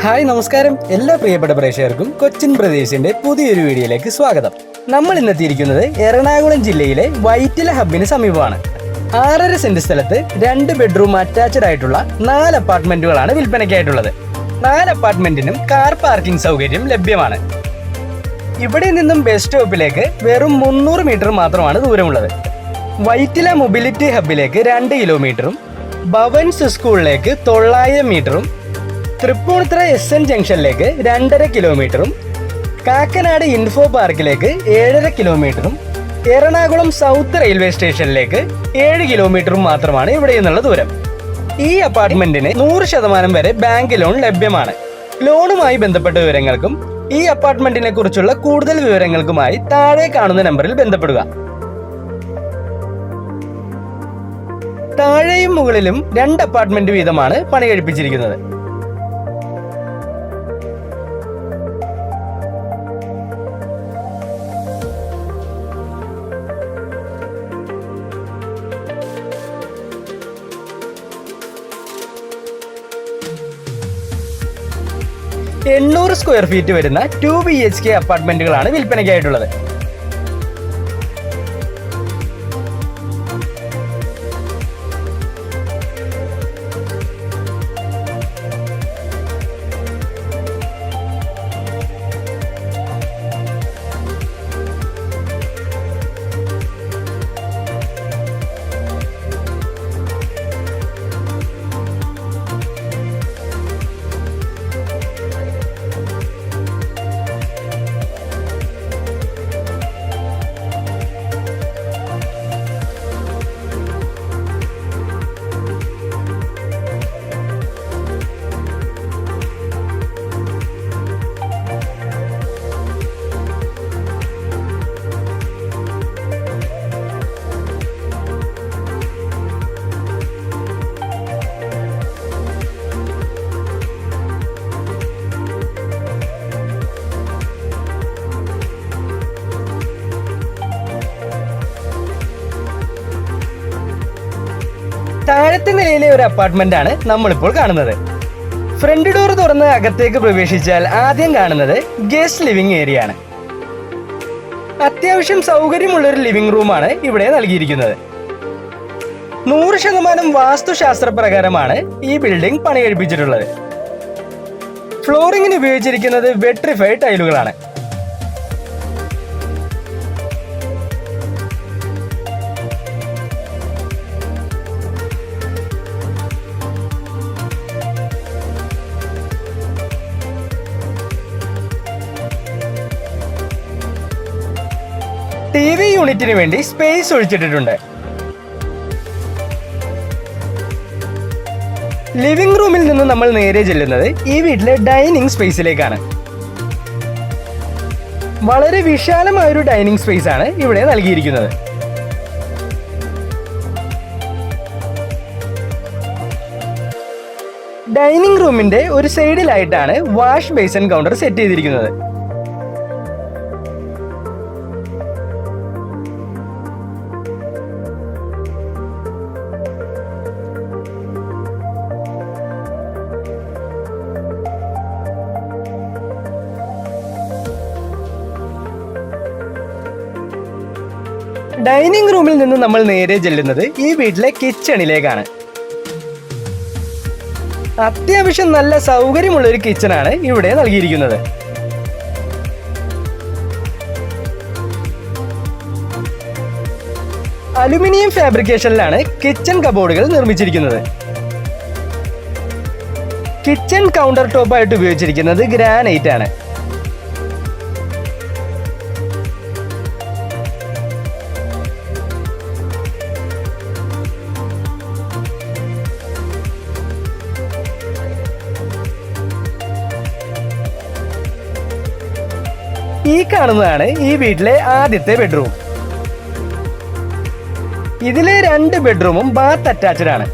Hi നമസ്കാരം, എല്ലാ പ്രിയപ്പെട്ട പ്രേക്ഷകർക്കും കൊച്ചിൻ പ്രദേശിന്റെ പുതിയൊരു വീഡിയോയിലേക്ക് സ്വാഗതം. നമ്മൾ ഇന്നെത്തിയിരിക്കുന്നത് എറണാകുളം ജില്ലയിലെ വൈറ്റില ഹബ്ബിന് സമീപമാണ്. 6.5 സെന്റ് സ്ഥലത്ത് 2 ബെഡ്റൂം അറ്റാച്ച്ഡ് ആയിട്ടുള്ള 4 അപ്പാർട്ട്മെന്റുകളാണ് വിൽപ്പനയ്ക്കായിട്ടുള്ളത്. 4 അപ്പാർട്ട്മെന്റിനും കാർ പാർക്കിംഗ് സൗകര്യം ലഭ്യമാണ്. ഇവിടെ നിന്നും ബസ് സ്റ്റോപ്പിലേക്ക് വെറും 300 മീറ്റർ മാത്രമാണ് ദൂരമുള്ളത്. വൈറ്റില മൊബിലിറ്റി ഹബ്ബിലേക്ക് 2 കിലോമീറ്ററും ഭവൻസ് സ്കൂളിലേക്ക് 900 മീറ്ററും തൃപ്പൂണിത്തുറ SN ജംഗ്ഷനിലേക്ക് 2.5 കിലോമീറ്ററും കാക്കനാട് ഇൻഫോ പാർക്കിലേക്ക് 7.5 കിലോമീറ്ററും എറണാകുളം സൗത്ത് റെയിൽവേ സ്റ്റേഷനിലേക്ക് 7 കിലോമീറ്ററും മാത്രമാണ് ഇവിടെ നിന്നുള്ള ദൂരം. ഈ അപ്പാർട്ട്മെന്റിന് 100% വരെ ബാങ്ക് ലോൺ ലഭ്യമാണ്. ലോണുമായി ബന്ധപ്പെട്ട വിവരങ്ങൾക്കും ഈ അപ്പാർട്ട്മെന്റിനെ കുറിച്ചുള്ള കൂടുതൽ വിവരങ്ങൾക്കുമായി താഴെ കാണുന്ന നമ്പറിൽ ബന്ധപ്പെടുക. താഴെയും മുകളിലും 2 അപ്പാർട്ട്മെന്റ് വീതമാണ് പണി കഴിപ്പിച്ചിരിക്കുന്നത്. എണ്ണൂറ് സ്ക്വയർ ഫീറ്റ് വരുന്ന 2 BHK അപ്പാർട്ട്മെന്റുകളാണ് വിൽപ്പനയ്ക്കായിട്ടുള്ളത്. താഴത്തെ നിലയിലെ ഒരു അപ്പാർട്ട്മെന്റ് ആണ് നമ്മളിപ്പോൾ കാണുന്നത്. ഫ്രണ്ട് ഡോർ തുറന്ന് അകത്തേക്ക് പ്രവേശിച്ചാൽ ആദ്യം കാണുന്നത് ഗസ്റ്റ് ലിവിംഗ് ഏരിയ ആണ്. അത്യാവശ്യം സൗകര്യമുള്ളൊരു ലിവിംഗ് റൂമാണ് ഇവിടെ നൽകിയിരിക്കുന്നത്. 100% വാസ്തുശാസ്ത്ര പ്രകാരമാണ് ഈ ബിൽഡിംഗ് പണി കഴിപ്പിച്ചിട്ടുള്ളത്. ഫ്ലോറിംഗിന് ഉപയോഗിച്ചിരിക്കുന്നത് വെട്രിഫൈഡ് ടൈലുകളാണ്. TV യൂണിറ്റിന് വേണ്ടി സ്പേസ് ഒഴിച്ചിട്ടിട്ടുണ്ട്. ലിവിംഗ് റൂമിൽ നിന്ന് നമ്മൾ നേരെ ചെല്ലുന്നത് ഈ വീട്ടിലെ ഡൈനിങ് സ്പേസിലേക്കാണ്. വളരെ വിശാലമായൊരു ഡൈനിങ് സ്പേസ് ആണ് ഇവിടെ നൽകിയിരിക്കുന്നത്. ഡൈനിങ് റൂമിന്റെ ഒരു സൈഡിലായിട്ടാണ് വാഷ് ബേസിൻ കൗണ്ടർ സെറ്റ് ചെയ്തിരിക്കുന്നത്. ഡൈനിങ് റൂമിൽ നിന്ന് നമ്മൾ നേരെ ചെല്ലുന്നത് ഈ വീട്ടിലെ കിച്ചണിലേക്കാണ്. അത്യാവശ്യം നല്ല സൗകര്യമുള്ള ഒരു കിച്ചണാണ് ഇവിടെ നൽകിയിരിക്കുന്നത്. അലുമിനിയം ഫാബ്രിക്കേഷനിലാണ് കിച്ചൺ കബോർഡുകൾ നിർമ്മിച്ചിരിക്കുന്നത്. കിച്ചൺ കൗണ്ടർ ടോപ്പ് ആയിട്ട് ഉപയോഗിച്ചിരിക്കുന്നത് ഗ്രാനൈറ്റ് ആണ്. ഈ കാണുന്നതാണ് ഈ വീട്ടിലെ ആദ്യത്തെ ബെഡ്റൂം. ഇതിലെ 2 ബെഡ്റൂമും ബാത്ത് അറ്റാച്ച്ഡ് ആണ്.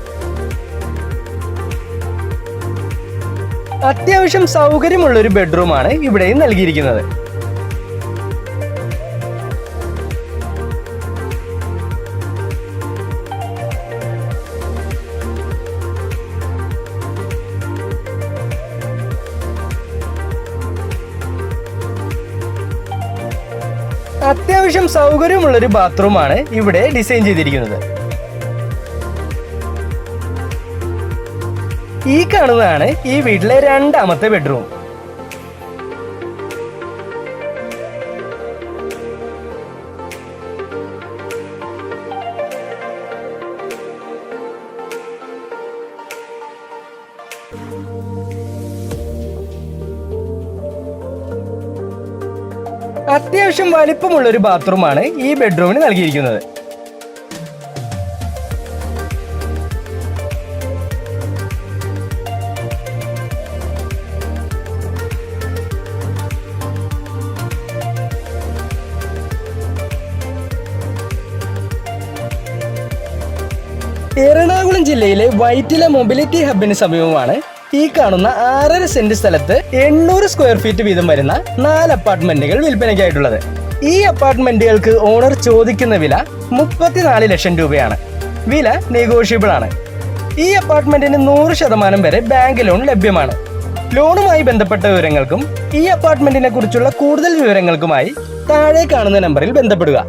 അത്യാവശ്യം സൗകര്യമുള്ളൊരു ബെഡ്റൂമാണ് ഇവിടെയും നൽകിയിരിക്കുന്നത്. അത്യാവശ്യം സൗകര്യമുള്ളൊരു ബാത്റൂമാണ് ഇവിടെ ഡിസൈൻ ചെയ്തിരിക്കുന്നത്. ഈ കാണുന്നതാണ് ഈ വീട്ടിലെ രണ്ടാമത്തെ ബെഡ്റൂം. അത്യാവശ്യം വലിപ്പമുള്ളൊരു ബാത്റൂമാണ് ഈ ബെഡ്റൂമിന് നൽകിയിരിക്കുന്നത്. എറണാകുളം ജില്ലയിലെ വൈറ്റില മൊബിലിറ്റി ഹബിന് സമീപമാണ് ഈ കാണുന്ന 6.5 സെന്റ് സ്ഥലത്ത് 800 സ്ക്വയർ ഫീറ്റ് വീതം വരുന്ന 4 അപ്പാർട്ട്മെന്റുകൾ വിൽപ്പനയ്ക്കായിട്ടുള്ളത്. ഈ അപ്പാർട്ട്മെന്റുകൾക്ക് ഓണർ ചോദിക്കുന്ന വില 34 ലക്ഷം രൂപയാണ്. വില നെഗോഷ്യബിൾ ആണ്. ഈ അപ്പാർട്ട്മെന്റിന് 100% വരെ ബാങ്ക് ലോൺ ലഭ്യമാണ്. ലോണുമായി ബന്ധപ്പെട്ട വിവരങ്ങൾക്കും ഈ അപ്പാർട്ട്മെന്റിനെ കുറിച്ചുള്ള കൂടുതൽ വിവരങ്ങൾക്കുമായി താഴെ കാണുന്ന നമ്പറിൽ ബന്ധപ്പെടുക.